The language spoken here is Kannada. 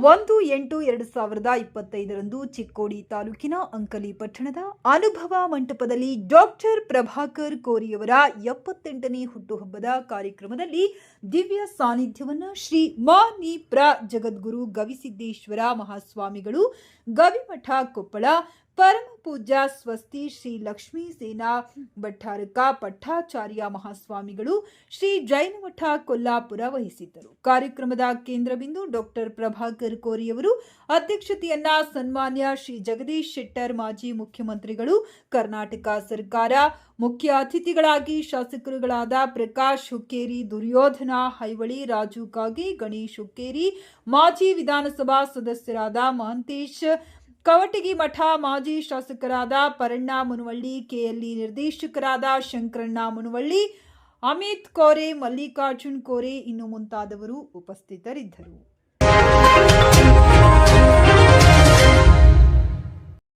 1/8/2025 ಚಿಕ್ಕೋಡಿ ತಾಲೂಕಿನ ಅಂಕಲಿ ಪಟ್ಟಣದ ಅನುಭವ ಮಂಟಪದಲ್ಲಿ ಡಾಕ್ಟರ್ ಪ್ರಭಾಕರ್ ಕೋರಿಯವರ 78ನೇ ಹುಟ್ಟುಹಬ್ಬದ ಕಾರ್ಯಕ್ರಮದಲ್ಲಿ ದಿವ್ಯ ಸಾನ್ನಿಧ್ಯವನ್ನು ಶ್ರೀ ಮಾನಿ ಜಗದ್ಗುರು ಗವಿಸಿದ್ದೇಶ್ವರ ಮಹಾಸ್ವಾಮಿಗಳು, ಗವಿಮಠ ಕೊಪ್ಪಳ, ಪರಮ ಪೂಜ್ಯ ಸ್ವಸ್ತಿ ಶ್ರೀ ಲಕ್ಷ್ಮೀ ಸೇನಾ ಭಟ್ಟಾರಕ ಪಟ್ಟಾಚಾರ್ಯ ಮಹಾಸ್ವಾಮಿಗಳು, ಶ್ರೀ ಜೈನಮಠ ಕೊಲ್ಲಾಪುರ ವಹಿಸಿದ್ದರು. ಕಾರ್ಯಕ್ರಮದ ಕೇಂದ್ರ ಬಿಂದು ಡಾಕ್ಟರ್ ಪ್ರಭಾಕರ್ ಕೋರಿಯವರು ಅಧ್ಯಕ್ಷತೆಯನ್ನ ಸನ್ಮಾನ್ಯ ಶ್ರೀ ಜಗದೀಶ್ ಶೆಟ್ಟರ್ ಮಾಜಿ ಮುಖ್ಯಮಂತ್ರಿಗಳು, ಕರ್ನಾಟಕ ಸರ್ಕಾರ, ಮುಖ್ಯ ಅತಿಥಿಗಳಾಗಿ ಶಾಸಕರುಗಳಾದ ಪ್ರಕಾಶ್ ಹುಕ್ಕೇರಿ, ದುರ್ಯೋಧನ ಹೈವಳಿ, ರಾಜು ಕಾಗೆ, ಗಣೇಶ್ ಹುಕ್ಕೇರಿ, ಮಾಜಿ ವಿಧಾನಸಭಾ ಸದಸ್ಯರಾದ ಮಹಂತೇಶ್ ಕವಟಗಿ ಮಠ, ಮಾಜಿ ಶಾಸಕರಾದ ಪರಣ್ಣ ಮುನವಳ್ಳಿ, ಕೆಎಲ್ಇ ನಿರ್ದೇಶಕರಾದ ಶಂಕರಣ್ಣ ಮುನವಳ್ಳಿ, ಅಮಿತ್ ಕೋರೆ, ಮಲ್ಲಿಕಾರ್ಜುನ್ ಕೋರೆ ಇನ್ನು ಮುಂತಾದವರು ಉಪಸ್ಥಿತರಿದ್ದರು.